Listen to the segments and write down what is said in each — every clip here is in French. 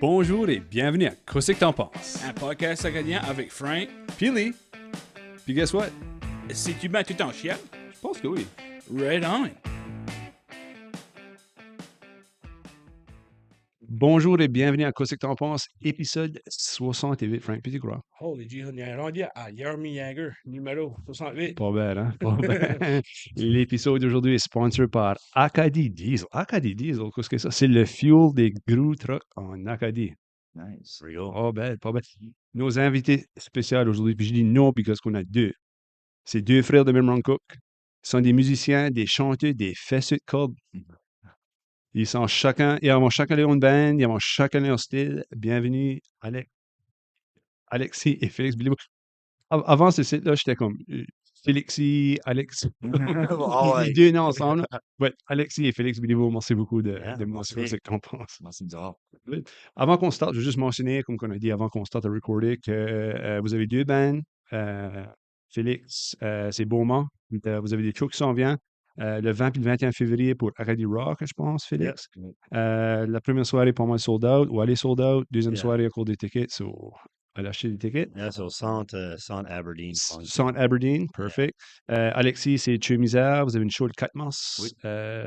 Bonjour et bienvenue à Qu'est-ce que t'en penses? Un podcast acadien avec Frank. Puis Lee. Puis guess what? C'est-tu bien tout en chien? Je pense que oui. Right on. Bonjour et bienvenue à Qu'est-ce que t'en penses? Épisode 68, Frank. Puis tu crois? Holy G, on est rendu à Jeremy Jagger, numéro 68. Pas belle, hein? Pas belle. L'épisode d'aujourd'hui est sponsor par Acadie Diesel. Acadie Diesel, qu'est-ce que c'est ça? C'est le fuel des gros trucks en Acadie. Nice. Pas belle, pas belle. Nos invités spéciaux aujourd'hui, puis je dis non parce qu'on a deux. C'est deux frères de Memron Cook. Ils sont des musiciens, des chanteurs, des fesseux de cordes. Ils ont chacun leur band, ils ont chacun leur style. Bienvenue, Alexis et Félix Béliveau. Avant ce site-là, j'étais comme Félixi, Alex. Les deux noms ensemble. Ouais, Alexis et Félix Béliveau, merci beaucoup de mentionner ce que tu en penses. Merci bizarre. Avant qu'on starte, je veux juste mentionner, comme on a dit avant qu'on starte à recorder, que vous avez deux bands. Félix, c'est Beaumont. Vous avez des shows qui s'en viennent. Le 20 et le 21 février pour Acadie Rock, je pense, Félix. La première soirée, pour moi, sold out, ou aller sold out. Deuxième soirée, à cours des tickets, allez acheter des tickets. C'est au centre Aberdeen. Centre Aberdeen, perfect. Alexis, c'est Misère. Vous avez une show le 4 mars. Oui.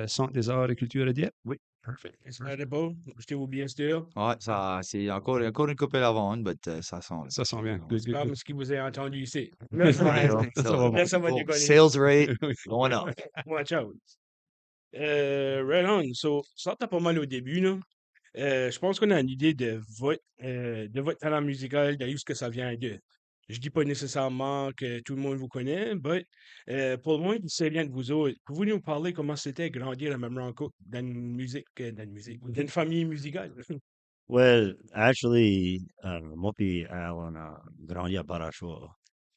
Centre des arts et culture à Dieppe. Oui. Perfect. C'était beau. J'étais oublié still. Ouais, ça, c'est encore une couple à vendre, mais ça sent. Ça sent bien. C'est comme ce que vous avez entendu ici. Ça va bon. Personne va déconner. Sales rate going up. Watch out. Right on. So, ça t'as pas mal au début, là. Je pense qu'on a une idée de votre talent musical, de où ce que ça vient de. Je dis pas nécessairement que tout le monde vous connaît, mais pour le moins, c'est rien de vous autres. Pouvez-vous nous parler comment c'était grandir à Memron Cook dans une famille musicale? Well, actually, moi puis Al, on a grandi à Barachois.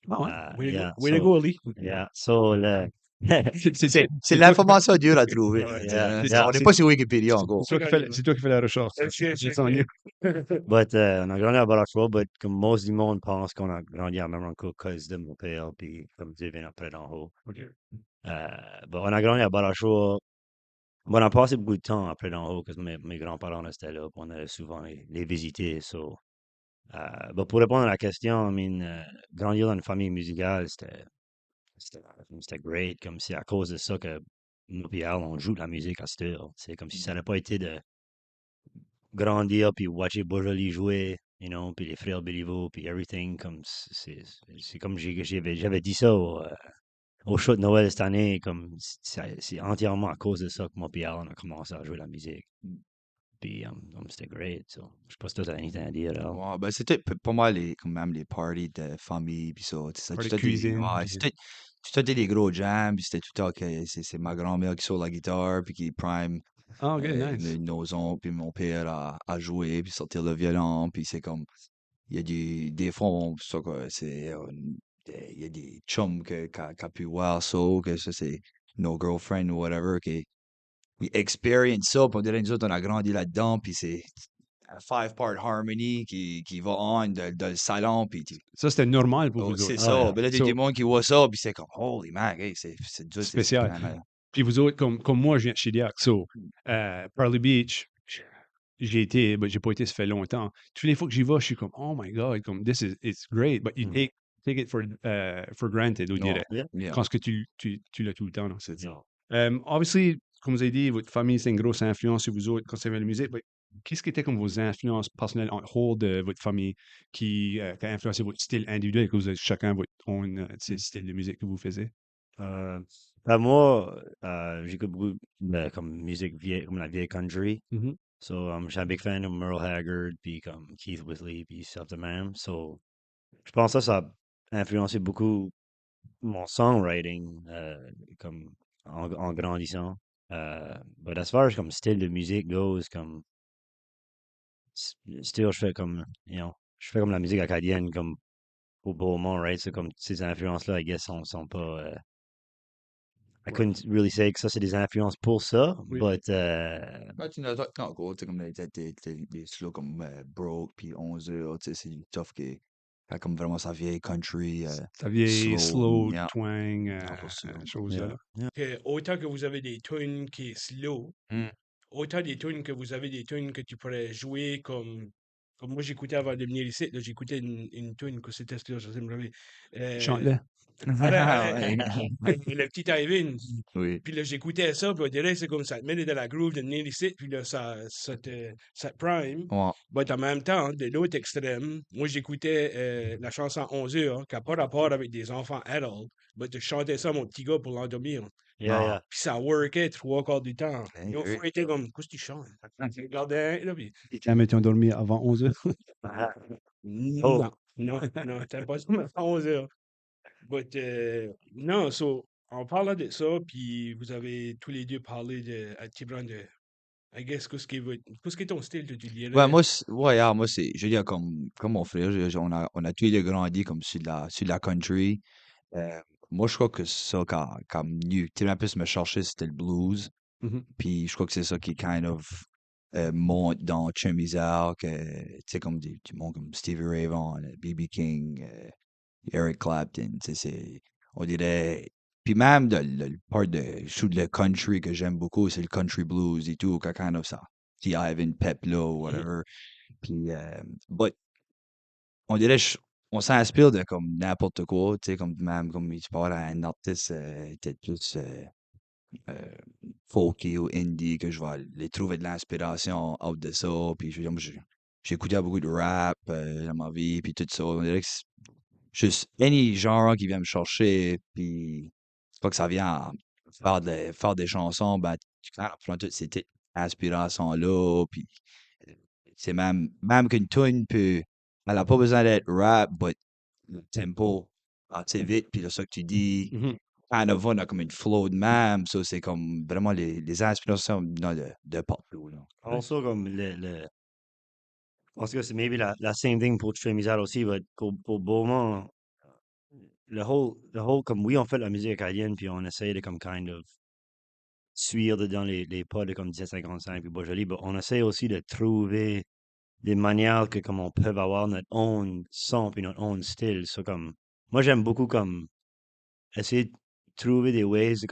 Ah ouais? Way to go, Lee. Yeah, so, C'est c'est l'information dure à trouver. Yeah. On n'est pas sur Wikipédia encore. toi qui fais la recherche. C'est on you. But, on a grandi à Barachois, but comme most du monde pense qu'on a grandi à Memron Cook cause de mon père, puis comme Dieu vient après d'en haut. But on a grandi à Barachois. Bon, on a passé beaucoup de temps après d'en haut, parce que mes grands-parents restaient là, puis on allait souvent les visiter. So, but pour répondre à la question, grandir dans une famille musicale, c'était great. Comme c'est à cause de ça que nous et Al, on joue de la musique à cette heure. C'est comme si ça n'avait pas été de grandir puis watcher Beaujolais jouer, puis les frères Béliveau, puis everything. Comme c'est comme j'avais dit ça au show de Noël cette année, comme c'est entièrement à cause de ça que moi et Al, on a commencé à jouer de la musique. Puis c'était great. So. Je sais pas si toi t'as rien à dire. Al. Ouais, ben c'était pour moi quand même les parties de famille puis ça, tu sais, Party tout de cuisine, ouais, puis- c'était des gros jams, puis c'était tout le temps que c'est ma grand-mère qui sort la guitare puis qui prime Ah, ok, nice. nos oncles puis mon père à jouer puis sortir le violon puis c'est comme il y a des fois ça quoi, c'est il y a des chums qui a pu voir ça que ça c'est nos girlfriends ou whatever qui experience ça, puis on dirait nous autres on a grandi là-dedans puis c'est un five-part harmony qui va on dans le salon, puis Ça, c'était normal pour vous c'est autres. ça. yeah. Ben là, t'as So- des gens qui voient ça, puis c'est comme, holy man, hey, c'est dur, Spécial. vraiment- Puis vous autres, comme moi, je viens de Chiliac. So, Pearly Beach, j'ai été, j'ai pas été, ça fait longtemps. Toutes les fois que j'y vais, je suis comme, oh my God, comme, it's great, but you take it for granted, on dirait. Yeah. Yeah. Quand ce que tu l'as tout le temps, non, c'est Yeah. Obviously, comme vous avez dit, votre famille, c'est une grosse influence sur vous autres quand c'est la musique. Mais qu'est-ce qui était comme vos influences personnelles en haut de votre famille qui a influencé votre style individuel, que vous avez chacun votre own style de musique que vous faisiez? Moi, j'écoute beaucoup comme musique vieille, comme la vieille country. Mhm. So, je suis un big fan de Merle Haggard, puis comme Keith Whitley, puis Stuff the Man. So, je pense que ça a influencé beaucoup mon songwriting comme en grandissant. But as far as comme style de musique goes, comme still je fais comme je fais comme la musique acadienne comme au Beaumont, right? C'est comme ces influences-là, I guess, sont pas I couldn't really say que ça c'est des influences pour ça, Oui. but Ben, tu n'as pas encore, tu sais, comme des slows comme Broke, puis 11 heures, tu sais, c'est du tough qui a comme vraiment sa vieille country. Ta vieille slow, yeah. twang, Pour ça. chose là. yeah. Autant que vous avez des tunes qui est slow, Mm. autant des tunes que vous avez des tunes que tu pourrais jouer comme comme moi, j'écoutais avant de venir ici, là, j'écoutais une tune que c'était sur je sais me rappeler. Chante-le. Le petit Ivan. Oui. Puis là, j'écoutais ça, puis on dirait c'est comme ça te met dans la groove de venir ici, puis là, ça te prime. Ouais. Mais en même temps, de l'autre extrême, moi, j'écoutais la chanson 11 heures, qui n'a pas rapport avec des enfants adultes, mais je chantais ça à mon petit gars pour l'endormir. Yeah, Ah. yeah. Puis ça workait 3 quarts du temps. Ben Mon oui. frère était comme, qu'est-ce que tu chantes? Il regardait, là, puis Et quand mettons dormir avant 11 heures. Oh. non, non, non, t'as pas ça, mais à 11 heures. But, non, so, en parlant de ça, puis vous avez tous les deux parlé à Tibran de, I guess, qu'est-ce qui est ton style, tu Ouais, dirais? moi, je veux dire, comme mon frère, on a tous les deux grandi comme sur la country. Euh, Moi, je crois que ça, quand mieux, tu sais, un peu me chercher, c'était le blues. Mhm. Puis je crois que c'est ça qui kind of monte dans Chemizal, que, tu sais, comme du monde comme Stevie Ray Vaughan, B.B. King, Eric Clapton, tu sais, on dirait. Puis même le part je trouve le country que j'aime beaucoup, c'est le country blues et tout, kind of ça. T. Ivan, Peplo, whatever. Puis, but, on dirait, on s'inspire de comme n'importe quoi, tu sais, comme même comme tu parles à un artiste peut-être plus euh, folky ou indie, que je vais aller trouver de l'inspiration out de ça. Puis je veux dire, moi, j'ai écouté beaucoup de rap dans ma vie, puis tout ça. On dirait que c'est juste any genre qui vient me chercher, puis c'est pas que ça vient à faire des chansons, ben, tu prends toutes ces petites inspirations-là, puis c'est même qu'une tune peut, elle a pas besoin d'être rap, but le tempo, assez vite, puis là, ça que tu dis, Mhm. kind of on a comme une flow de même, ça, c'est comme vraiment les inspirations venant de partout, là. Also, comme je pense que c'est maybe la same thing pour Trémisal aussi, but pour Beaumont, le whole, comme oui, on fait de la musique acadienne, puis on essaye de comme kind of suivre dans les pas de comme 1755 puis Beaujolais, mais on essaie aussi de trouver des manières que comme on peut avoir notre own son puis notre own style. So, comme, moi, j'aime beaucoup comme essayer de trouver des ways de,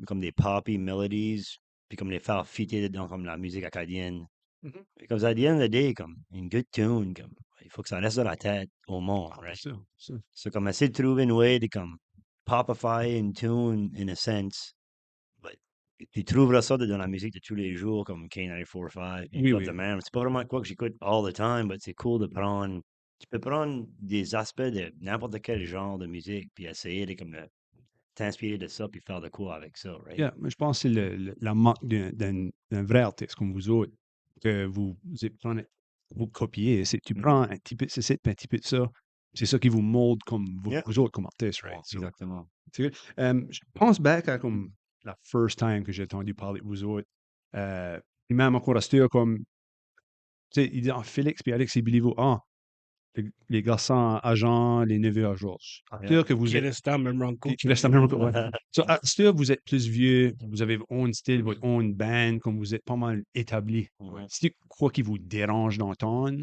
comme des poppy melodies, puis comme les faire fitter dans comme la musique acadienne. Mhm. Because at the end of the day, comme une good tune, comme, il faut que ça reste dans la tête au monde, right? C'est ça. So, comme essayer de trouver une way de comme popify une tune in a sense. But tu trouveras ça dans la musique de tous les jours, comme K94.5, et Oui, Club oui. de Même. C'est pas vraiment quoi que j'écoute all the time, but c'est cool de prendre. Tu peux prendre des aspects de n'importe quel genre de musique, puis essayer de comme t'inspirer de ça, puis faire de quoi avec ça, right? Yeah, mais je pense que c'est la marque d'un vrai artiste comme vous autres, que vous copiez. Tu prends un petit peu de ceci, puis un petit peu de ça. C'est ça qui vous molde comme Yeah. vous autres comme artistes, right? So, Exactement. c'est good. Je pense back à comme la first time que j'ai entendu parler de vous autres. Puis même encore à cette heure, comme, tu sais, il dit, Félix puis Alex et Bilivo, les garçons agents, les neveux à Georges. À cette heure que vous Qui êtes. reste en même rango. Qui reste en même temps, ouais. So, à cette heure, vous êtes plus vieux, vous avez votre own style, votre own band, comme vous êtes pas mal établi. Ouais. C'est quoi qui vous dérange d'entendre?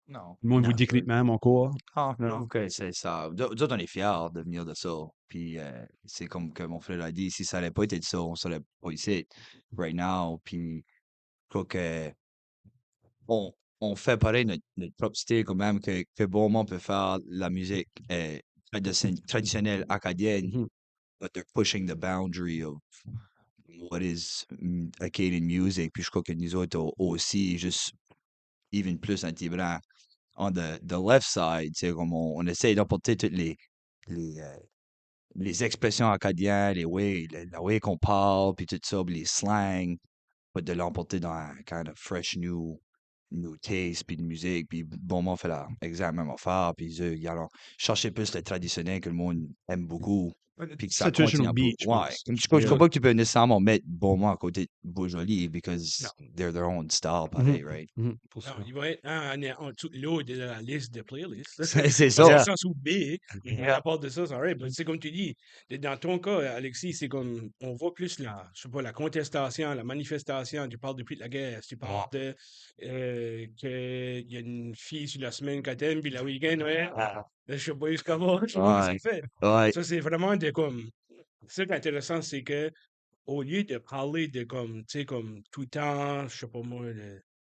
Non. Le monde vous Non, décrit même encore? ah, non, ok, c'est ça. Nous autres, on est fiers de venir de ça. Puis c'est comme que mon frère l'a dit, si ça n'avait pas été de ça, on serait pas ici, right now. Puis je crois que on, on fait pareil notre propre style quand même, que Beaumont peut faire la musique traditionnelle acadienne, Mhm. but they're pushing the boundary of what is Acadian music. Puis je crois que nous autres aussi, juste even plus intégrant on the left side, tu sais, comme on essaie d'apporter toutes les, euh, les expressions acadiennes, la way qu'on parle, puis tout ça, puis les slangs, but de l'emporter dans un kind of fresh new taste, puis de musique, puis Beaumont fait exactement même affaire, puis ils allons chercher plus le traditionnel que le monde aime beaucoup, puis que ça continue Traditional un peu. beat, je Ouais, pense. je crois pas que tu peux nécessairement mettre Beaumont à côté de Beaujolais, because they're their own style, pareil, right? Mhm. Pour Non, ça. il va être en dessous de l'eau de la liste de playlists. C'est Parce ça. que ça sous B, Yeah. à part de ça, c'est vrai. C'est comme tu dis, dans ton cas, Alexis, c'est comme, on voit plus je sais pas, la contestation, la manifestation. Tu parles depuis la guerre, tu parles de qu'il y a une fille sur la semaine qu'elle t'aime, puis le week-end, ouais, je sais pas jusqu'à moi, je sais pas ce Ouais, qu'il fait. ouais. Ça, c'est vraiment de comme, ce qui est intéressant, c'est que au lieu de parler de comme, tu sais, comme tout le temps, je sais pas moi,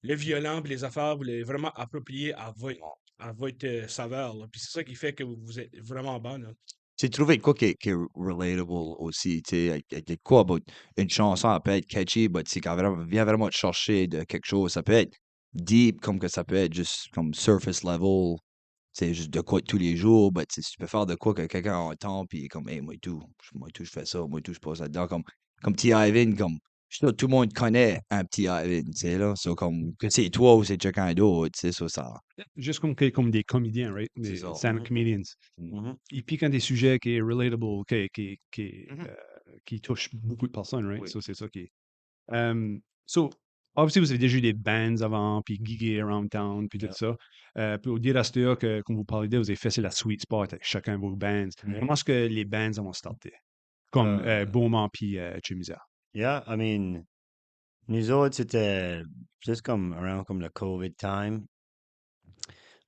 le violent, puis les affaires, vous l'avez vraiment approprié à votre saveur, là. Puis c'est ça qui fait que vous êtes vraiment bon, là. Tu trouvé de quoi qui est relatable aussi, tu sais, il y a de quoi, about une chanson, elle peut être catchy, mais c'est quand vraiment, vient vraiment te chercher de quelque chose. Ça peut être deep, comme que ça peut être juste comme surface level, c'est juste de quoi de tous les jours, mais tu peux faire de quoi que quelqu'un entend, puis comme, hey, moi tout, je fais ça, moi tout, je passe là-dedans, comme T. Ivan, comme, je suis sûr, tout le monde connaît un petit Ivan, tu sais, là, so, comme, que c'est toi ou c'est quelqu'un d'autre, tu sais, ça, Juste comme des comédiens, right? c'est Des ça. stand-up comedians. Mhm. Ils piquent dans des sujets qui est relatable, Mhm. qui touchent beaucoup de personnes, right? Oui. So, c'est ça qui est. So, obviously, vous avez déjà eu des bands avant, puis gigué around town, puis tout Yeah. ça. Puis au Dirastea, que, comme vous parlez de, vous avez fait c'est la sweet spot avec chacun de vos bands. Mhm. Comment est-ce que les bands vont starter? Comme Beaumont puis Chimisa. Yeah, I mean, nous autres, c'était juste comme around comme le COVID time.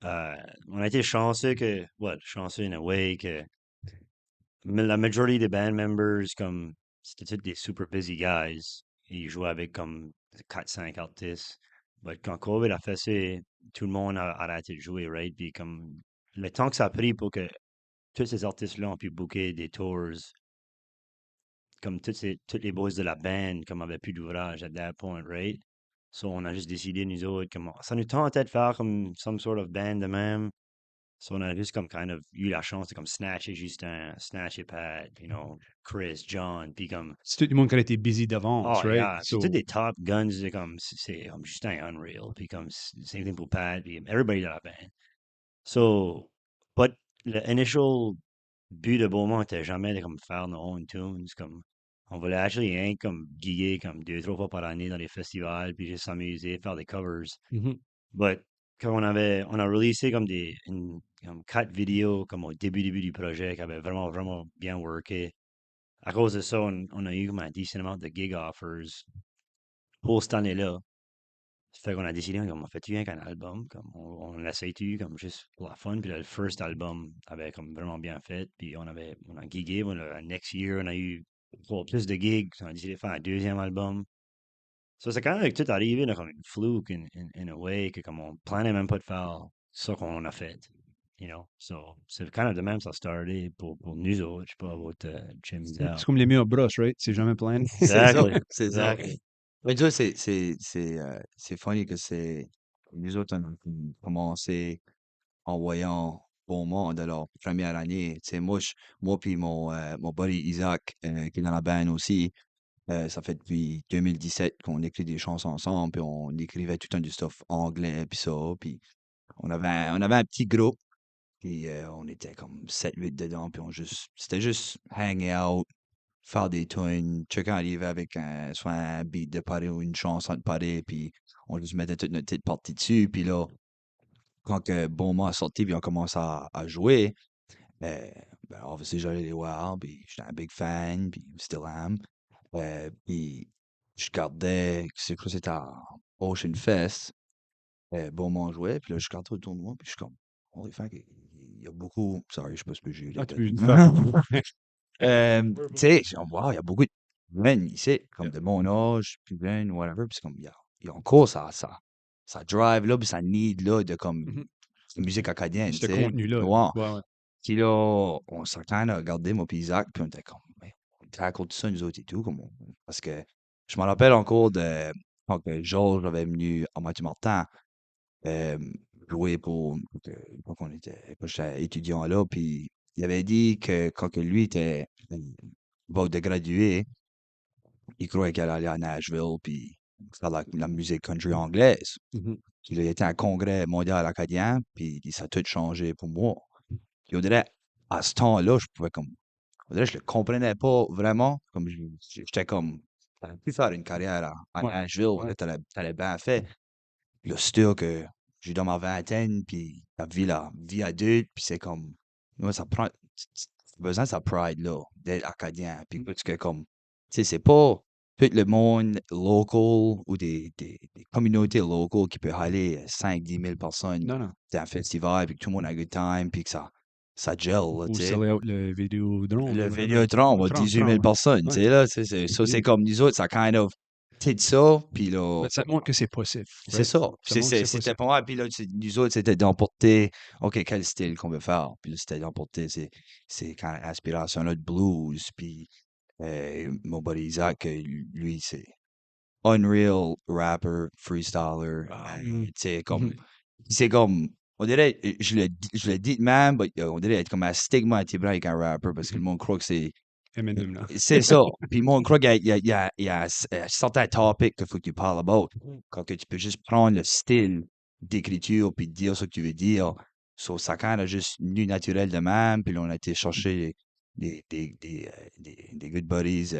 On a été chanceux chanceux in a way que la majorité des band members, comme, c'était tous des super busy guys. Ils jouaient avec comme 4-5 artistes. Mais quand COVID a fait ça, tout le monde a arrêté de jouer, right? Puis comme, le temps que ça a pris pour que tous ces artistes-là ont pu booker des tours, comme tous les boys de la band, comme avaient plus d'ouvrage at that point, right? So, on a juste décidé, nous autres, comme, ça nous tentait de faire comme some sort of band de même. So, on a juste comme kind of eu la chance de comme snatcher Justin, snatcher Pat, Chris, John, puis comme, C'est tout le monde qui a été busy d'avance, oh right? yeah, puis tous So, des top guns, c'est comme Justin Unreal, puis comme, same thing pour Pat, puis everybody dans la band. So, but le initial but de Beaumont était jamais de comme faire nos own tunes, comme, on voulait actually rien comme giguer comme 2, 3 fois par année dans les festivals, puis juste s'amuser, faire des covers. mhm. But quand on a releasé comme comme 4 vidéos comme au début du projet qui avaient vraiment, vraiment bien worké. À cause de ça, on a eu comme un decent amount de gig offers pour cette année-là. Ça fait qu'on a décidé, comme, on fait-tu rien qu'un album, comme, on l'essaye-tu, comme, juste pour la fun. Puis là, le first album avait comme vraiment bien fait. Puis on a gigué, next year, on a eu plus de gigs. On a décidé de faire un deuxième album. So, c'est quand même tout arrivé, là, comme une fluke in a way, que comme on planait même pas de faire ça qu'on a fait. So, c'est kind of de même ça a starté pour nous autres, je sais pas, votre Jim C'est comme les meilleurs brosses, right? C'est jamais plein. c'est ça, Exactly. c'est ça. Exactly. Mais tu vois, c'est funny que c'est, nous autres, on a commencé en voyant Beaumont de leur première année. Tu sais, moi puis mon buddy Isaac, qui est dans la band aussi, ça fait depuis 2017 qu'on écrit des chansons ensemble, puis on écrivait tout un du stuff anglais, puis ça, puis on avait un petit groupe, puis on était comme 7-8 dedans, puis c'était juste hang out, faire des tunes, chacun arrivait avec soit un beat de Paris ou une chanson de Paris, puis on juste mettait toute notre petite partie dessus, puis là, quand que Beaumont a sorti, puis on commence à jouer, euh, obviously, j'allais les voir, puis j'étais un big fan, puis still am. Puis je gardais, c'est quoi, c'était à Ocean Fest, Beaumont jouait, puis là, je regardais autour de moi, puis je suis comme, holy fuck, il y a beaucoup, sorry, je sais pas si j'ai eu Ah, les tu têtes. peux le faire. Tu sais, wow, il y a beaucoup de jeunes ici, comme de mon âge, plus jeunes, whatever, puis c'est comme, il y a encore ça drive là, puis ça need là, de comme, Mhm. musique acadienne, tu Ce sais. contenu-là. Ouais. Ouais, ouais. Puis là, on s'est quand même regardé, moi puis Isaac, puis on était comme, mais on tackle tout ça, nous autres et tout, parce que je me rappelle encore de quand que Georges avait venu en Mathieu Martin, euh, jouer quand j'étais étudiant là, puis il avait dit que quand que lui était about de graduer, il croyait qu'il allait aller à Nashville, puis faire la musique country anglaise. Mhm. Puis là, il était à un congrès mondial acadien, puis ça a tout changé pour moi. Puis on dirait, à ce temps-là, je pouvais comme, on dirait, je le comprenais pas vraiment. Comme, j'étais comme, t'aurais pu faire une carrière à Ouais, Nashville, ouais. t'allais bien fait. Le style que j'ai dans ma vingtaine, puis la vie adulte, puis c'est comme, moi, ça prend, t'as besoin de sa pride-là, d'être acadien. Puis parce que comme, tu sais, c'est pas tout le monde local ou des communautés locales qui peut aller 5-10 000 personnes Non, non. dans un festival, puis que tout le monde a un good time, puis que ça gel, là, Ou tu sais. sell out le Vidéodrome. Le whatever. Vidéotron, Le 18 Tron, 000 ouais. personnes, tu Ouais. sais, là, c'est Yeah. comme nous autres, ça kind of, de ça, puis là, Mais ça te montre que c'est possible, c'est right? ça. Ça Puis montre que c'est c'était possible. pas mal. Puis là, nous autres, c'était d'emporter, OK, quel style qu'on veut faire. Puis là, c'était d'emporter ces kind of inspirations-là de blues. Puis mon buddy Isaac, lui, c'est unreal rapper, freestyler. Tu sais, Mhm. c'est comme, on dirait, je le dis de même, mais on dirait être comme un stigmatisé avec un rapper parce que le monde croit que Eminem, là. c'est ça. Puis le monde croit qu'il y a un certain topic qu'il faut que tu parles about. Quand que tu peux juste prendre le style d'écriture puis dire ce que tu veux dire. So, ça kind of juste nu naturel de même. Puis là, on a été chercher des good buddies,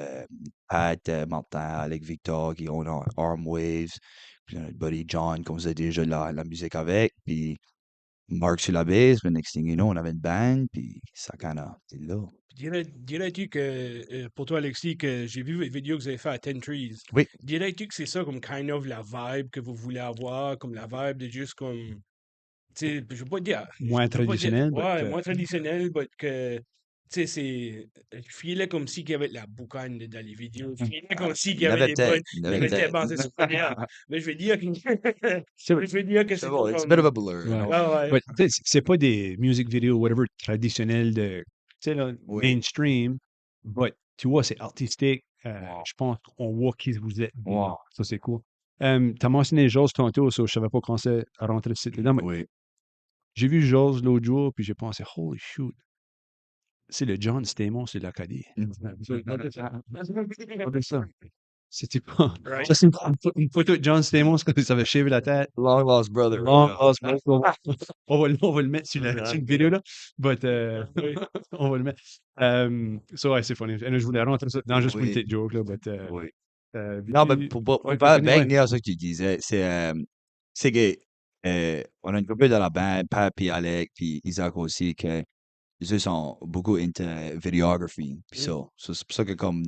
Pat, Martin, Alec Victor, qui ont Arm Waves. Puis notre buddy John, qu'on faisait déjà la musique avec. Puis Mark sur la bass. Puis next thing you know, on avait une band. Puis ça kind of, c'est là. Dirais-tu que, pour toi, Alexis, que j'ai vu votre vidéo que vous avez fait à Ten Trees, Oui. dirais-tu que c'est ça comme kind of la vibe que vous voulez avoir, comme la vibe de juste comme, tu sais, je veux pas dire, Moins je veux pas dire, traditionnel, but, ouais, moins traditionnel, mais que, tu sais, je filais comme si qu'il y avait de la boucane dans les vidéos, je filais comme si qu'il Il y y avait avait des peut-être. bonnes, Il y il y avait avait des peut-être. bonnes souvenirs, mais je vais dire que, C'est je vais dire que C'est c'était bon, it's a bit of comme, a blur, you ouais. know? ah ouais, But, tu sais, c'est pas des music videos, whatever, traditionnels de, tu sais, là, Oui. mainstream, but, tu vois, c'est artistique. Wow. Je pense qu'on voit qui vous êtes. Wow. Ça, c'est cool. T'as mentionné Jose tantôt, so je savais pas quand c'est à rentrer ce site-là, mais Oui. j'ai vu Jose l'autre jour, puis j'ai pensé, holy shoot, c'est le John Stamos de l'Acadie. Regardez ça. C'était pas. right? Ça, c'est une photo de John Stamos quand il s'avait shavé la tête. Long lost brother. Long yeah. lost man. On va le mettre sur la sur une vidéo, là. But, Oui. on va le mettre. So, ouais, c'est funny. Et là, je voulais rentrer ça dans juste pour une Oui. petite joke, là. But, Oui. Non, mais puis- pour ouais, pas continue, ouais. venir à ce que tu disais, c'est que on a une couple dans la bande, Pat puis Alec puis Isaac aussi, que eux sont beaucoup into videography. Puis ça, c'est pour ça que comme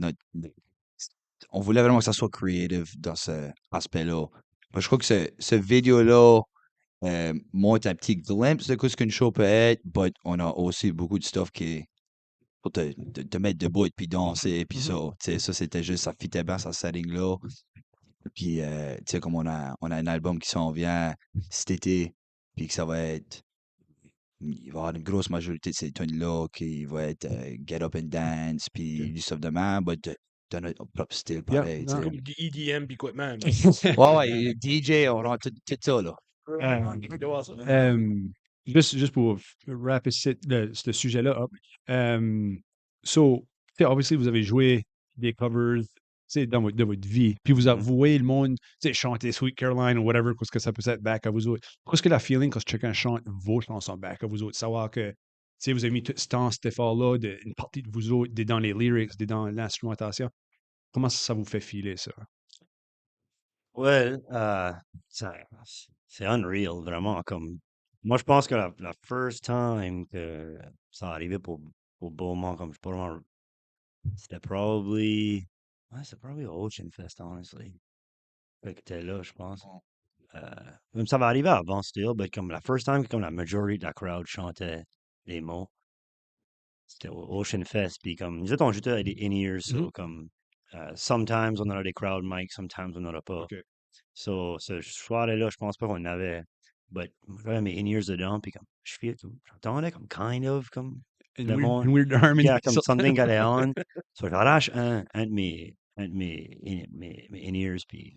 on voulait vraiment que ça soit creative dans ce aspect-là. Moi, je crois que ce vidéo-là montre un petit glimpse de ce qu'une show peut être, but on a aussi beaucoup de stuff qui est pour te mettre debout puis danser, puis ça. Tu sais, ça, c'était juste, ça fitait bien, ce setting-là. Puis, tu sais, comme on a un album qui s'en vient cet été, puis que ça va être, il va y avoir une grosse majorité de ces tunes-là qui va être Get Up and Dance, puis du stuff de même, but dans notre propre style, Yeah, pareil, tu non. sais. Comme du EDM pis quoi de même. Ouais, ouais, DJ, on rentre tout ça, là. Je dois voir ça. Juste pour wrap ce sujet-là up. So, tu sais, obviously, vous avez joué des covers, tu sais, de votre vie. Puis vous avouez le monde, tu sais, chanter Sweet Caroline ou whatever, qu'est-ce que ça peut être back à vous autres. Qu'est-ce que la feeling quand chacun chante vos chansons back à vous autres? Savoir que, tu sais, vous avez mis tout ce temps, cet effort-là, une partie de vous autres, dans les lyrics, dans l'instrumentation. Comment ça vous fait filer, ça? Ouais, ça- c'est unreal, vraiment. Comme, moi, je pense que la first time que ça arrivait pour Beaumont, comme je sais pas vraiment, c'était probably, ouais, c'était probably Ocean Fest, honestly. Fait que t'es là, je pense. Même ça va arriver avant, still, mais comme la first time que comme la majority de la crowd chantait les mots, c'était au Ocean Fest. Puis comme, nous autres, on jouait avec des in-ears, so comme, sometimes on a des crowd mics, sometimes on n'en a pas. OK. So, ce soir-là, je pense pas qu'on avait. But j'avais mes in-ears dedans, puis comme, j'entendais comme kind of, comme le monde. Une weird harmony. Yeah, comme something got on. So, j'arrache un de mes in-ears, puis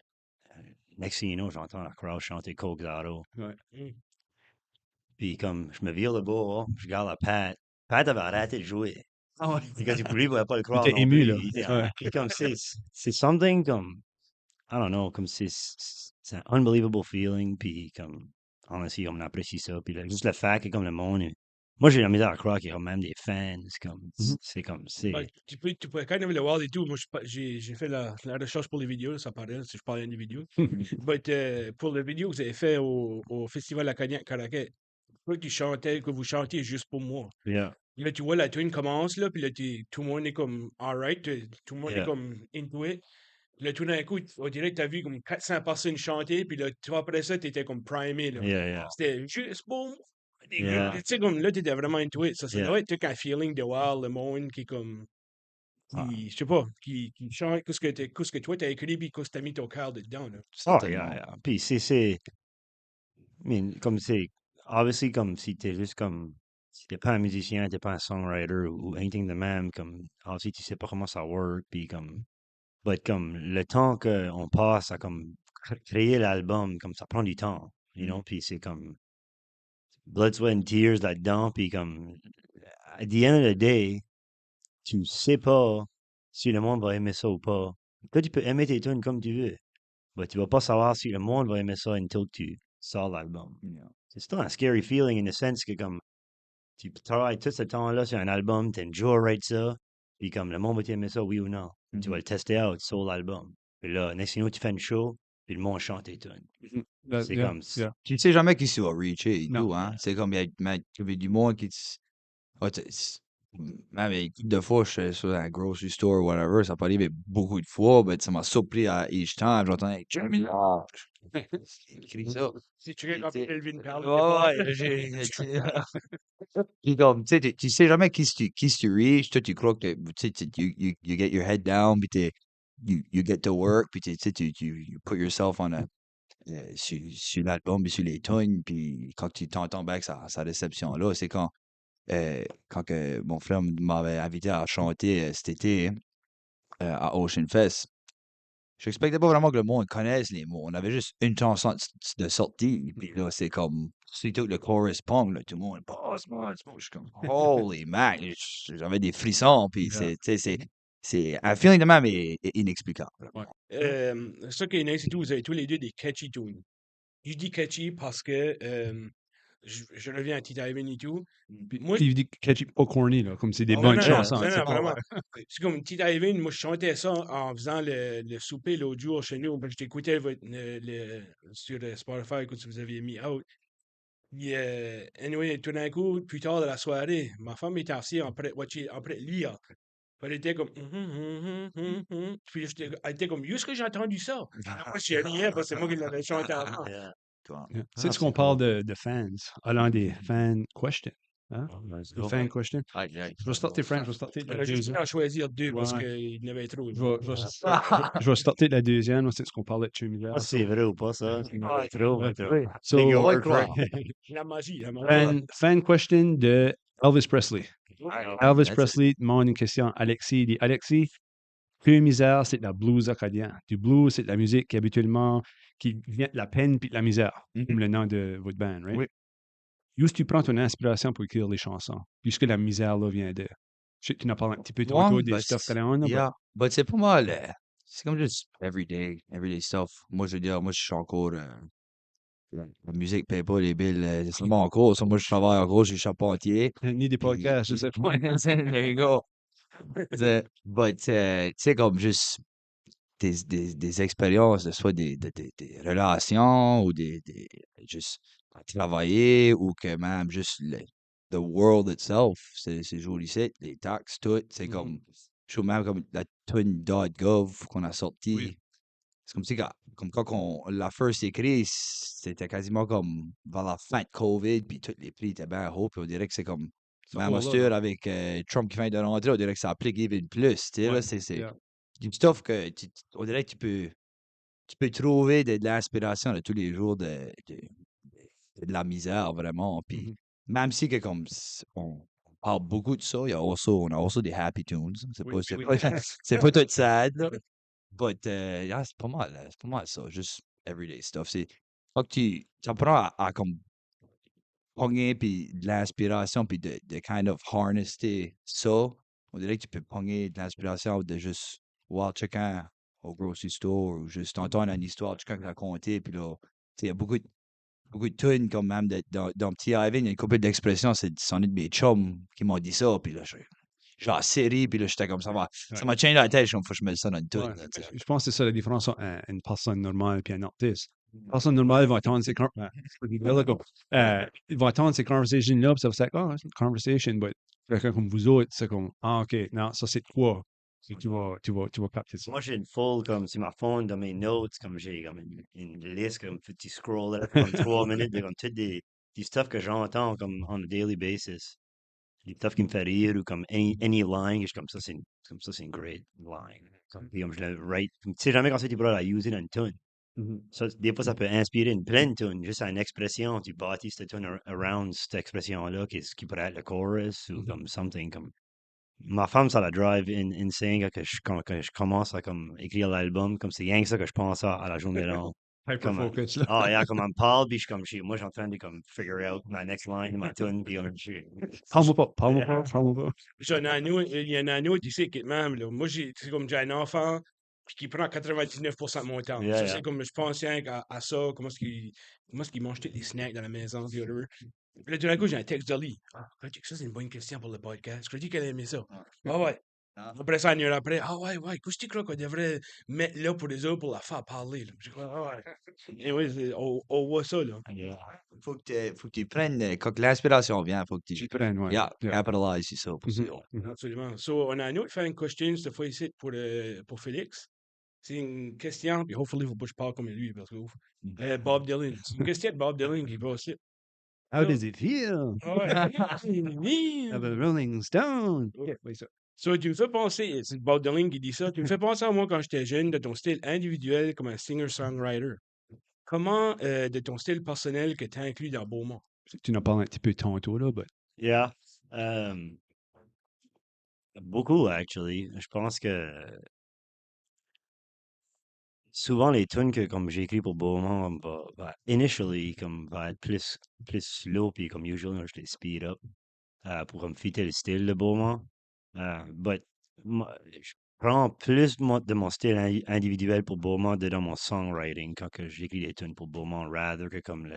next thing you know, j'entends la crowd chanter Coke Zero. Ouais. Puis comme, je me vire le bas, je regarde la Pat. Pat avait arrêté de jouer. Ah ouais. Puis quand il pouvait pas le Il croire était non ému, plus. là. Il était, Ouais. puis comme, c'est something comme, I don't know, comme c'est un unbelievable feeling, puis comme, honestly, on apprécie ça, puis juste le fait que comme le monde, moi j'ai la misère à croire qu'il y a même des fans, comme, c'est comme, c'est, Ben, tu peux quand même le voir et tout. Moi, j'ai fait la recherche pour les vidéos, ça paraît, si je parlais des vidéos. But, pour la vidéo que vous avez fait au Festival Acadien Caraquet, que vous chantiez juste pour moi. yeah, Là, tu vois, la tune commence, là, puis là, tout le monde est comme alright, tout le monde est yeah, comme into it. Là, tout d'un coup, on dirait que t'as vu comme 400 personnes chanter, puis là, tu vois, après ça, t'étais comme primé, là. yeah, C'était juste pour moi. Yeah. Tu sais, comme là, t'étais vraiment into it. Ça Yeah. doit être un feeling de voir le monde qui est comme. je sais pas, qui chante qu'est-ce que toi t'as écrit puis qu'est-ce que t'as mis ton cœur dedans, là. Oh, Certainement. yeah. Puis I mean, comme c'est, obviously, comme si t'es juste comme, si t'es pas un musicien, t'es pas un songwriter ou anything de même, comme, obviously, tu sais pas comment ça work, puis comme, but comme, le temps qu'on passe à comme, créer l'album, comme, ça prend du temps, you know, puis c'est comme, blood, sweat and tears là-dedans, puis comme, at the end of the day, tu sais pas si le monde va aimer ça ou pas. Toi, tu peux aimer tes tunes comme tu veux, mais tu vas pas savoir si le monde va aimer ça until tu sors l'album. Yeah. C'est still un scary feeling in the sense que comme tu travailles tout ce temps-là sur un album, tu enjoy ça, puis comme le monde va t'aimer ça, oui ou non. Tu vas le tester out sur l'album. Puis là, next thing you know, tu fais une show, puis le monde chante tes tunes. C'est Yeah, comme, yeah. Tu ne sais jamais qui tu vas reacher et Non. tout, hein. C'est comme, il y a du monde qui... Ah, même équipe de fois, je suis sur un grocery store ou whatever, ça peut arriver beaucoup de fois, mais ça m'a surpris à each time. J'entends, hey, Jeremy Love! Il écrit ça. Si tu regardes Tu sais, Elvin parle, ouais, puis comme, tu sais, tu sais jamais qui tu reach, toi, tu crois que, tu sais, you get your head down, puis you get to work, puis tu sais, you put yourself on a, sur l'album, puis sur les tunes, puis quand tu t'entends back sa réception-là, c'est quand que mon frère m'avait invité à chanter cet été à Ocean Fest. Je n'expectais pas vraiment que le monde connaisse les mots. On avait juste une chanson de sortie, puis là, c'est comme, surtout le chorus punk, là, tout le monde, boss, boss, boss. Je suis comme, holy man, j'avais des frissons, puis Yeah. tu sais, c'est un feeling de même est inexplicable. Ouais. ça qui est nice et tout, vous avez tous les deux des catchy tunes. Je dis catchy parce que je reviens à Tita Ivan et tout. Moi, Puis il dit catchy, pas corny, là, comme c'est des non, bonnes non, chansons. non, tu sais. non, vraiment. C'est comme Tita Ivan, moi je chantais ça en faisant le souper l'autre jour chez nous. Ben, je t'écoutais sur Spotify quand vous aviez mis out. Puis, anyway, tout d'un coup, plus tard de la soirée, ma femme était assise après lui. Hein. Puis elle était comme. Puis elle était comme, où est-ce que j'ai entendu ça? Moi, je suis rien parce que c'est moi qui l'avais chanté avant. Yeah. Toi. Yeah. Ah, C'est ce qu'on c'est parle cool. de fans, allant des fan questions. Hein? Let's Le go. fan question. Aïe, aïe. Je vais starter, Frank, je vais starter On la a juste deuxième. pu en choisir deux parce Ouais. qu'il y en avait trop. Je vais starter la deuxième, c'est ce qu'on parlait de Chumila. Pas si c'est vrai ou pas, ça. Ouais. Trop, Ouais. trop. So, Take your Ouais, word for quoi. it. La magie, la magie. fan question de Elvis Presley. Elvis That's it. Presley demande une question à Alexis. Il dit, Alexis, Pluie misère, c'est de la blues acadien. Du blues, c'est de la musique qui habituellement qui vient de la peine puis de la misère, comme le nom de votre band, right? Oui. Où est-ce que tu prends ton inspiration pour écrire les chansons? Puisque la misère, là, vient de... Je sais que tu en as parlé un petit peu tantôt des stuff que on a, yeah, but c'est pas mal, c'est comme juste everyday stuff. Moi, je veux dire, moi, je suis encore, la musique paye pas les billes, c'est seulement en cours. Ça, moi, je travaille en gros, je suis charpentier. ni des Puis, podcasts, je sais pas. there you go. But, tu sais, comme juste des expériences, soit des relations ou juste à travailler ou que même juste the world itself, c'est joli ici, les taxes, tout, c'est comme, je trouve même comme la tune .gov qu'on a Oui. sorti, c'est comme si, comme quand on l'a first écrit, c'était quasiment comme vers la fin de COVID, puis tous les prix étaient bien hauts, puis on dirait que c'est comme, C'est même encore là, posture là. avec Trump qui vient de rentrer, on dirait que ça applique even plus, tu sais, Ouais. là, c'est Yeah. du stuff que on dirait que tu peux trouver de l'inspiration de tous les jours de la misère, vraiment. Puis, même si que comme on parle beaucoup de ça, on a aussi des happy tunes. C'est Oui, pas, oui. c'est pas tout sad, là. But, yeah, c'est pas mal ça. Juste everyday stuff. C'est, faut que tu apprends à comme pogner puis de l'inspiration puis de kind of harnesser ça. On dirait que tu peux pogner de l'inspiration de juste voir quelqu'un au grocery store ou juste entendre une histoire de quelqu'un qui a raconté. Puis là, tu sais, il y a beaucoup de tunes comme même dans Petit Ivan, il y a une couple d'expressions, c'en est de mes chums qui m'ont dit ça. Puis là, j'ai la série, puis là, j'étais comme ça m'a changé la tête. Je suis comme, faut que je mette ça dans une tune. Ouais. Là, tu sais. Je pense que c'est ça la différence entre une personne normale et un artiste. Une personne normale va attendre ces ils vont attendre ces conversations-là, puis ça va être oh, c'est une conversation, mais quelqu'un comme vous autres, c'est comme ah, ok, non, ça c'est quoi? Et tu vas capter ça. Moi, j'ai une fold comme sur ma phone, dans mes notes, comme j'ai comme une liste, comme petit scroll, là, comme 3 minutes, de comme tout du stuff que j'entends comme on a daily basis. les stuff qui me fait rire ou comme any line, je suis comme ça, c'est une great line. Puis comme je le write, tu sais jamais quand c'est tu pourras la user dans une tune. Ça, des fois, ça peut inspirer une pleine tune, juste à une expression, tu bâtis cette tune around cette expression-là, qui pourrait être le chorus ou comme something comme. Ma femme, ça la drive insane quand je commence à comme écrire l'album, comme c'est rien que ça que je pense à la journée longue. Comme, Hyper-focus, là. comme elle me parle, puis moi, je suis en train de comme figure out ma next line, ma tune, puis Parle-moi pas, parle-moi pas, parle-moi pas. Il y en a un autre ici qui est même, là. Moi, c'est comme j'ai un enfant puis qui prend 99% de mon temps. Yeah, Ça, yeah. c'est comme je pense rien à ça, comment est-ce qu'il mange tous les snacks dans la maison, puis whatever. Puis là, tout d'un coup, j'ai un texte d'Oli. Ah, ça, c'est une bonne question pour le podcast. Je crois qu'elle aimait ça. Ah ouais. Après ça, une heure après, ah ouais, qu'est-ce que tu crois qu'on devrait mettre là pour les autres pour la faire parler? Là? Je crois, ah ouais. Et oui, on voit ça, là. Faut que tu prennes, quand l'inspiration vient, faut que Tu tu, le prennes, ouais. yeah, Yeah. capitalize sur ça. Parce que, Absolument. So, on a un autre fan question cette fois ici pour Félix. C'est une question, puis hopefully, faut pas que je parle comme lui, parce que Bob Dylan. C'est une question de Bob Dylan qui va aussi. How does it feel? Ouais. Of a Rolling Stone. Ouais. Oui, ça. So, tu me fais penser, c'est Bob Dylan qui dit ça, tu me fais penser à moi quand j'étais jeune, de ton style individuel comme un singer-songwriter. Comment de ton style personnel que tu as inclus dans Beaumont? Tu en parles un petit peu tantôt, là, but Yeah. Beaucoup, actually. Je pense que souvent les tunes que comme j'ai écrit pour Beaumont initially comme va être plus slow puis comme usual je les speed up pour comme fitter le style de Beaumont. But je prends plus de mon style individuel pour Beaumont dans mon songwriting quand que j'écris des tunes pour Beaumont rather que comme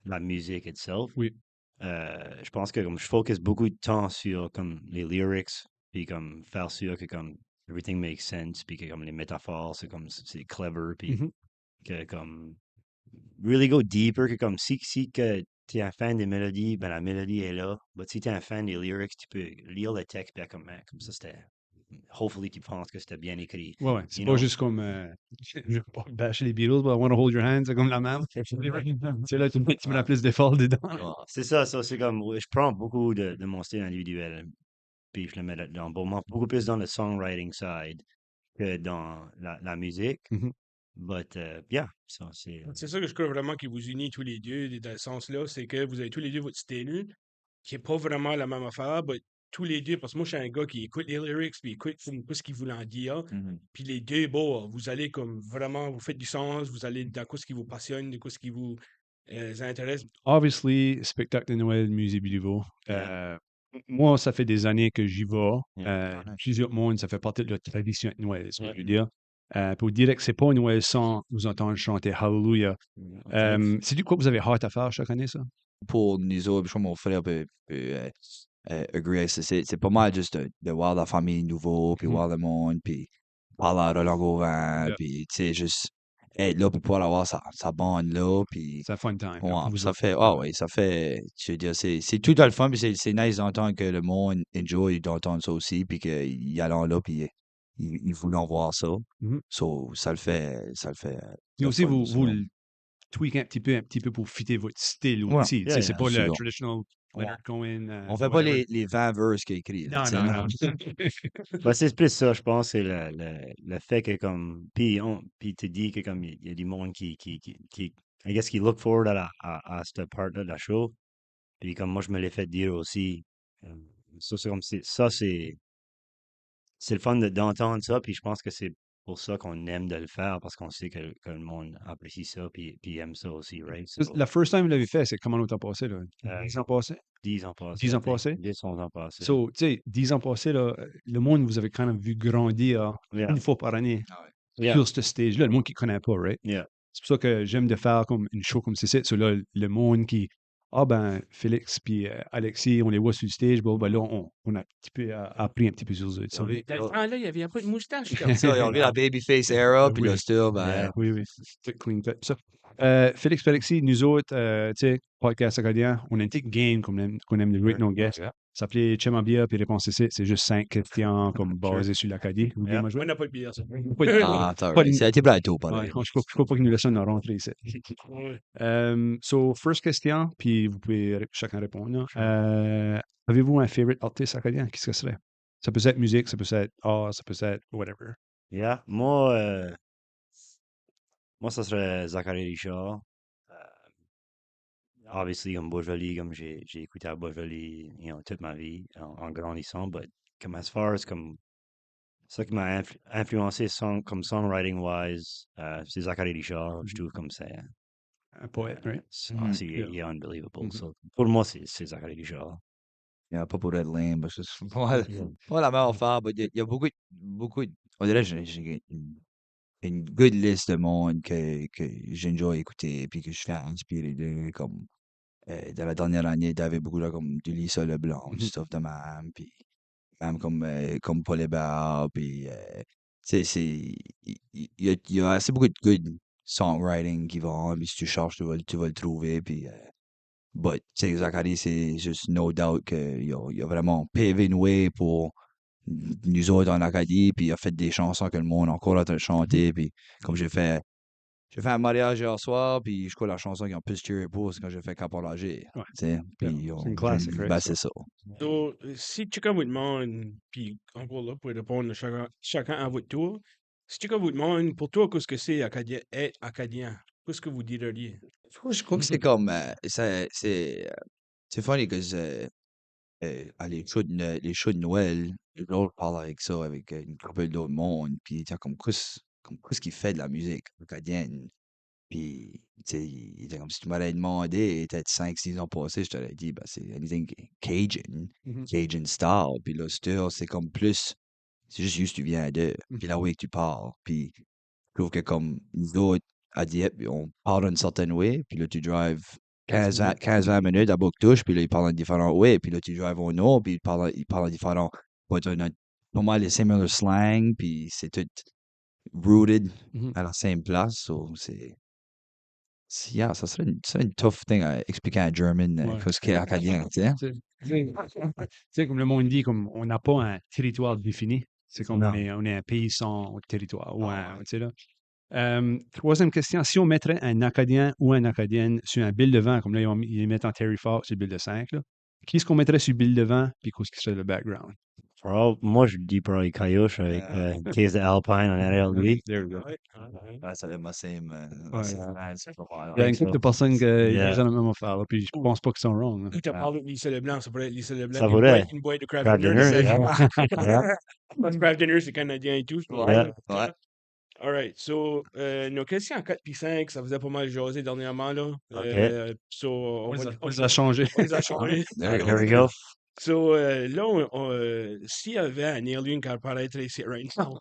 la musique itself. oui. Je pense que comme je focus beaucoup de temps sur comme les lyrics puis comme faire sûr que comme everything makes sense puis que comme les métaphores c'est clever puis Mhm. que comme really go deeper que comme si que t'es un fan des mélodies ben la mélodie est là mais si t'es un fan des lyrics tu peux lire le texte puis comme ça c'était hopefully tu penses que c'était bien écrit. Ouais, ouais. C'est You pas know? juste comme. Je veux pas bâcher les Beatles, but I want to hold your hand. C'est comme la même. C'est là, tu mets la plus d'effort dedans. C'est ça c'est comme je prends beaucoup de mon style individuel puis je le mets dans beaucoup plus dans le songwriting side que dans la musique. Mhm. But yeah, ça c'est C'est ça que je crois vraiment qui vous unit tous les deux dans ce sens-là, c'est que vous avez tous les deux votre style, qui est pas vraiment la même affaire, mais tous les deux, parce que moi, je suis un gars qui écoute les lyrics, puis écoute ce qu'ils voulaient en dire. Puis les deux, bon, vous allez comme vraiment, vous faites du sens, vous allez dans quoi ce qui vous passionne, de quoi ce qui vous intéresse. Obviously, spectacle de Noël, musée Béliveau. Moi, ça fait des années que j'y vais. Plusieurs mondes, ça fait partie de la tradition de Noël, c'est ce que je veux dire. Pour dire que c'est pas Noël sans nous entendre chanter Hallelujah. C'est du quoi vous avez hâte à faire chaque année, ça? pour nous autres, je crois que mon frère peut agree avec ça. C'est pas mal juste de voir la famille nouveau, puis Mhm. voir le monde, puis parler à Roland Gauvin, Yeah. puis tu sais, juste être là pour pouvoir avoir sa bande là, puis C'est un fun time. ouais, Pour vous ça autres. fait, ah ouais, ça fait, je veux dire, c'est tout dans le fun, puis c'est nice d'entendre que le monde enjoy d'entendre ça aussi, puis qu'ils allons là, puis ils voulaient voir ça. Mhm. So, ça le fait Et le aussi, fun vous pour ça. le tweakez un petit peu pour fitter votre style Ouais. aussi. Tu sais, Yeah, c'est yeah, pas le absolument. traditional Leonard Cohen. On fait pas les 20 verses qu'il a écrit. là, Non, tu sais. non, non. bah, c'est plus ça, je pense, c'est le fait que comme puis tu dis que comme il y a du monde qui I guess qui look forward à cette part-là de la show. Puis comme moi je me l'ai fait dire aussi. Ça c'est comme c'est le fun d'entendre ça, puis je pense que c'est pour ça qu'on aime de le faire, parce qu'on sait que le monde apprécie ça, puis aime ça aussi, right? So, La first time que vous l'avez fait, c'est comment longtemps passé, là? 10 ans passés? 10 ans passés. 10 ans I think. passés? 10, 11 ans passés. So, tu sais, 10 ans passés, là, le monde vous avez quand même vu grandir Yeah. une fois par année Ah ouais. Yeah. sur ce stage-là, le monde qui ne connaît pas, right? Yeah. C'est pour ça que j'aime de faire comme une show comme c'est. So, là, le monde qui, ah ben, Félix puis Alexis, on les voit sur le stage, bon, ben là, on a un petit peu appris un petit peu sur eux. So, Dans le temps, là, il n'y avait pas de moustache. Ça, ils ont vu la babyface era, puis Oui. là, still, ben, Yeah. oui, oui. C'est clean cut. Ça. Félix, Alexis, nous autres, tu sais, podcast acadien, on a une petite game qu'on aime de great nos guests. s'appelait Chemabia, puis réponse ici, c'est juste 5 questions comme basées sur l'Acadie. Vous voulez Yeah. me On jouer? n'a pas de bière, ça. Pas de- Ah, t'as pas right. de- Ça a été plateau, Ouais, pareil. je crois pas qu'ils nous laissent nous rentrer ici. Ouais. So, first question, puis vous pouvez chacun répondre. Là. Avez-vous un favorite artiste acadien? Qu'est-ce que ce serait? Ça peut être musique, ça peut être art, ça peut être whatever. Yeah. Moi, ça serait Zachary Richard. Obviously, comme Boisjoli, comme j'ai écouté à Boisjoli, toute ma vie en grandissant, but comme as far as comme ça qui m'a influencé comme songwriting-wise, c'est Zachary Richard. Je trouve comme c'est Un poète, right? il est unbelievable. Mhm. So, pour moi, c'est Zachary Richard. Il n'y a pas pour être lame, parce que c'est pas la meilleure affaire, mais il y a beaucoup on dirait que j'ai une good list de monde que j'enjoy écouter, puis que je fais inspirer de, comme, dans la dernière année, il y avait beaucoup là, comme du Lisa Leblanc, du Mhm. stuff de même, puis même comme Paul Hébert, puis, il y a assez beaucoup de good songwriting qui vont, puis si tu cherches, tu vas le trouver, puis, but, tu sais, Zachary, c'est juste no doubt qu'il a vraiment pavé une way pour nous autres en Acadie, puis il a fait des chansons que le monde a encore en train de chanter, puis comme j'ai fait un mariage hier soir, puis je crois la chanson qui a plus tiré pour, c'est quand j'ai fait Capolager, Ouais. tu sais, puis C'est une classique, right? ben c'est ça. So, si quelqu'un vous demande, puis encore là, pour répondre chacun à votre tour, si quelqu'un vous demande, pour toi, qu'est-ce que c'est être acadien? Qu'est-ce que vous diriez? Je crois que c'est comme, c'est funny, que les shows de Noël, l'autre parle avec ça, avec une couple d'autres monde, puis tu sais, comme qu'est-ce qu'il fait de la musique acadienne. Puis, tu sais, il était comme si tu m'avais demandé, peut-être 5, 6 ans passés, je t'aurais dit, ben, c'est anything Cajun, Mhm. Cajun style. Puis là, still, c'est comme plus, c'est juste tu viens de, Mhm. puis là, oui, que tu parles. Puis, je trouve que comme nous autres, à Dieppe, on parle d'une certaine way, puis là, tu drives 15-20 minutes à Bouctouche, puis là, ils parlent en différents way, puis là, tu drives au nord, puis ils parlent en différents, pas mal les similar slang, puis c'est tout rooted Mhm. à la same place, so yeah, ça serait une tough thing à expliquer en German, Ouais. qu'est-ce qu'est acadien, tu sais. Tu sais, comme le monde dit, comme on n'a pas un territoire défini. C'est comme Non. on est un pays sans territoire. Ou Ah, tu sais là. Troisième question, si on mettrait un Acadien ou une Acadienne sur un bill de vent, comme là, ils mettent en Terry Fox, c'est bill de 5, là. Qui est-ce qu'on mettrait sur le bill de vent, puis qu'est-ce qui serait le background? Moi, je dis pour les Coyotes avec une caisse de Alpine en arrière de lui. There we go. ouais, ça va ma same, Ouais. c'est pas mal. Il y a une couple de personnes qui Yeah. disent la même affaire, là, puis je pense pas qu'ils sont wrong. Là. Tout à parlé de Lisa Leblanc, ça pourrait être Lisa Leblanc. Ça pourrait. Une boîte de Kraft Kraft Dinner. Dinner, Yeah. Parce que Kraft Dinner, c'est canadien et tout. Yeah. Ouais. All right. So, nos questions en 4 puis 5, ça faisait pas mal jaser dernièrement, là. OK. So, On les a changés. on les a changés. There we go. So, là, s'il y avait un alien qui apparaîtrait ici right now.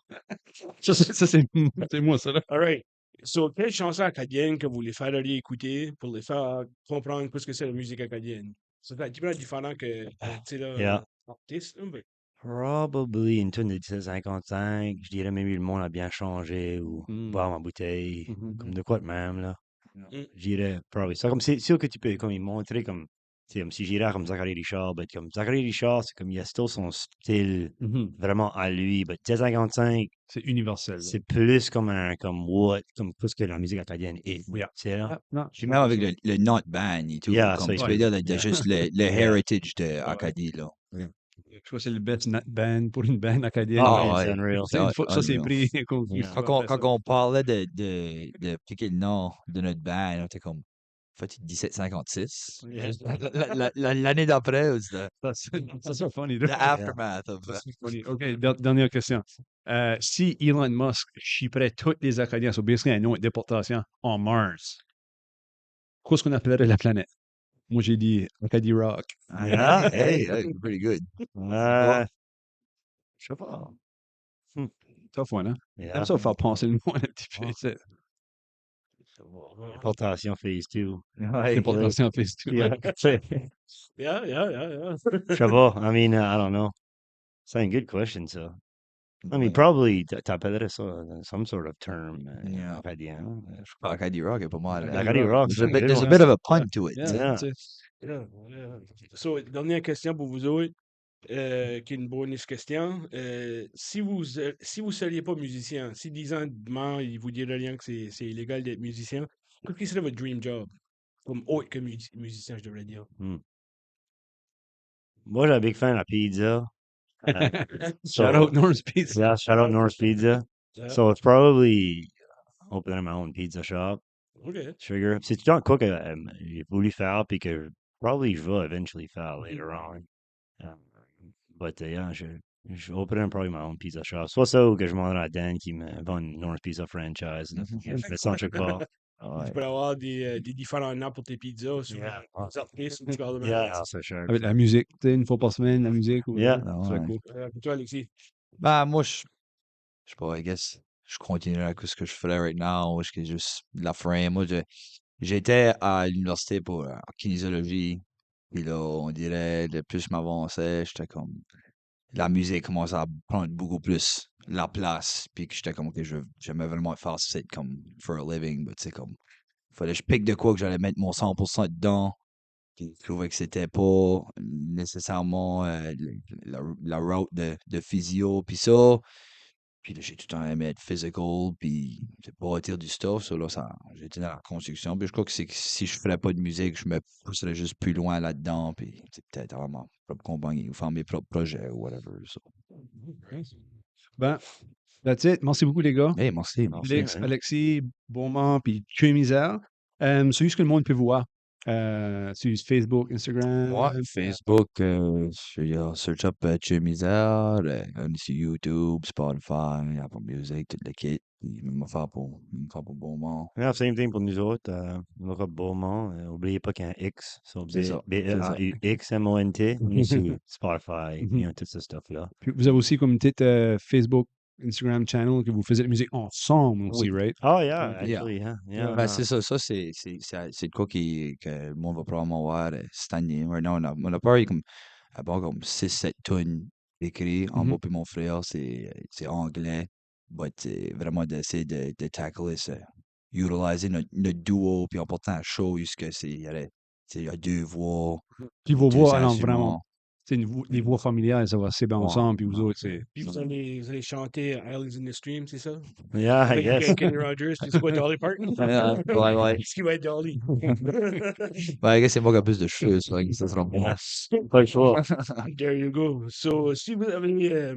Ça, c'est moi, ça, là. All right. So, quelle chanson acadienne que vous les feriez écouter pour les faire comprendre ce que c'est la musique acadienne? C'est un petit peu différent que, tu sais, là, Yeah. artiste, là, mais- Probably une tune de 1755. Je dirais même le monde a bien changé ou Mm. boire ma bouteille. Mhm. Comme de quoi de même, là. Mm. Je dirais, probably. Ça, comme c'est sûr que tu peux comme y montrer comme, tu sais, comme si j'irais comme Zachary Richard, but comme Zachary Richard, c'est comme il a still son style Mhm. vraiment à lui. But 1755, C'est universel. là. c'est plus comme comme plus que la musique acadienne est. Yeah. Tu sais, là? Ah, non, Puis même avec le not band et tout, Yeah, comme ça, tu il peux fait. dire, il y a Yeah. juste le heritage de Acadie, là. Je crois que c'est le best band pour une band acadienne. Ah, It's ouais. unreal. C'est une fois, ça, c'est unreal. pris. Comme- Yeah. Quand on parlait de piquer le nom de notre band, on était comme, en fait, 1756. L'année d'après, c'était Ça, c'est funny. the là. aftermath of Ça, c'est funny. OK, dernière question. Si Elon Musk chipperait tous les Acadiens, so basically un nom de déportation, en Mars, qu'est-ce qu'on appellerait la planète? Moi, j'ai dit Acadie Rock. Yeah. hey, pretty good. Je sais pas. Tough one, hein? Yeah. Comme ça, il faut penser le monde un petit peu. Ouais. C'est Importation phase 2. Ouais. déportation en face tout. Yeah. Yeah. Je sais pas. I mean, I don't know. C'est une good question, ça. I mean, probably t'appellerais ça some sort of term Yeah. acadien. Acadie Rock est pas mal. Acadie Rock, There's a c'est bit, good there's a one. bit of a pun to it. Yeah, Yeah. tu sais. Yeah. So, dernière question pour vous autres. qui est une bonus question. Si vous seriez pas musicien, si 10 ans demain, ils vous diraient rien que c'est illégal d'être musicien, qu'est-ce qui serait votre dream job? Comme autre que musicien, je devrais dire. Hmm. Moi, j'ai un big fan de la pizza. Uh, Shout so, out North Pizza. yeah, shout out North Pizza. Yeah. So it's probably opening my own pizza shop. OK. Sugar. C'est tout le temps quoi que j'ai voulu faire, puis que probably je vais eventually faire later on. But yeah, je open probably my own pizza shop. Soit ça ou que je m'en à Dan qui me vend une North Pizza franchise. Là. Je fais ça en chaque fois. Tu Ouais. peux avoir des différents noms pour tes pizzas sur Yeah. les artistes où tu parles de Yeah, for sure. Avec la musique, tu sais, une fois par semaine, la musique. Ou, Yeah. Ah c'est ouais. cool. Puis toi, Alexis? Ben, moi, je sais pas, I guess, je continuerai avec ce que je ferais right now, je que juste de la frame. Moi, j'étais à l'université pour en kinésiologie, puis là, on dirait, le plus je m'avançais, j'étais comme, la musique commençait à prendre beaucoup plus la place, puis que j'étais comme, que j'aimais vraiment faire ça comme for a living, mais tu sais, comme, fallait que je pique de quoi que j'allais mettre mon 100% dedans, puis je trouvais que c'était pas nécessairement la route de physio, puis ça. Puis là, j'ai tout le temps aimé être physical, puis c'est pas retirer du stuff. Ça, là, j'étais dans la construction. Puis je crois que c'est que si je ferais pas de musique, je me pousserais juste plus loin là-dedans. Puis c'est peut-être avoir ma propre compagnie ou faire mes propres projets ou whatever. So. Ben, that's it. Merci beaucoup, les gars. Hey, merci. Merci, Félix, man. Alexis, Beaumont, puis Tuer Misère. C'est juste que le monde peut vous voir. Sur Facebook, Instagram. Ouais, Facebook, je search up Chez Misère, on est sur YouTube, Spotify, Apple Music, tout le kit. Puis même faire pour Beaumont. Yeah, same thing pour nous autres. Look up Beaumont. Oubliez pas qu'il y a un X. So C'est ça. C'est ça. B-E-A-U-X-M-O-N-T. On est sur Spotify, Mhm. tout ce stuff-là. Puis vous avez aussi comme une petite Facebook, Instagram channel que vous faites de la musique ensemble aussi, right? Oh, yeah, Okay. Yeah. actually, yeah. Yeah. Ben, c'est ça. Ça, c'est de quoi que le monde va probablement voir cette année. Right now, on a pas eu comme, à part comme 6-7 tonnes écrits. En Mhm. moi et mon frère, c'est anglais. But vraiment d'essayer de tackler ça. Utiliser notre duo, puis en portant un show, jusque il y a deux voix, Puis vos deux voix, alors instruments. vraiment, c'est les voix familiales, ça va assez bien Ouais, ensemble. Puis vous ouais. autres, c'est. Puis vous allez chanter Islands in the Stream, c'est ça? Yeah, I Avec guess. Kenny Rogers, puis c'est quoi Dolly Parton? Ouais. Ce qui va être Dolly. Ben, c'est moi qui ai plus de cheveux, ça sera bon. Pas le choix. There you go. So, si vous avez,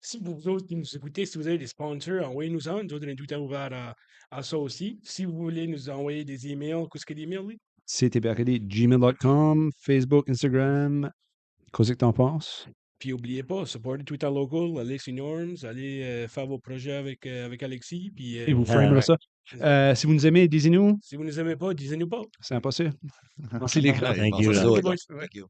si vous autres qui nous écoutez, si vous avez des sponsors, envoyez-nous ça. Nous autres, on est tout le temps ouverts à ça aussi. Si vous voulez nous envoyer des emails, qu'est-ce que des emails, oui? ctbrd@gmail.com, Facebook, Instagram. Qu'est-ce que t'en penses? Puis n'oubliez pas, supportez Twitter Local, allez sur Norms, allez faire vos projets avec Alexis. Puis Et vous framerez ça. Si vous nous aimez, disez-nous. si vous ne nous aimez pas, disez-nous pas. C'est impossible. Merci les gars. Thank you. Merci, Ok, boys. Thank you.